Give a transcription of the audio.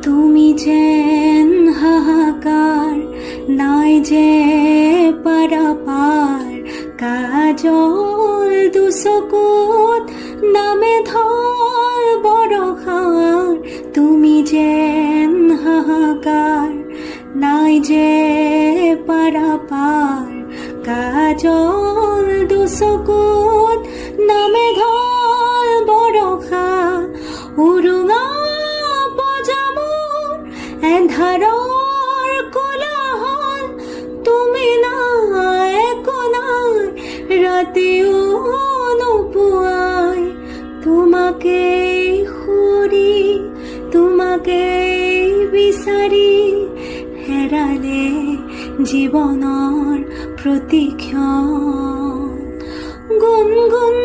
তুমি যেন হাহাকাৰ, নাই যে পাৰাপাৰ, কাজল দুচকুত নামে ধৰ বৰষাৰ। তুমি যেন হাহাকাৰ, নাই যে পাৰাপাৰ, কাজল দুচকুত নামে ধৰ বৰষা। উৰুঙা পজামৰ এন্ধাৰৰ কোলাহল, তুমি নাই একো নাই ৰাতিও নোপোৱাই। তোমাকেই সুৰি, তোমাকেই বিচাৰি হেৰালে জীৱনৰ প্ৰতিক্ষণ। গুণগুণ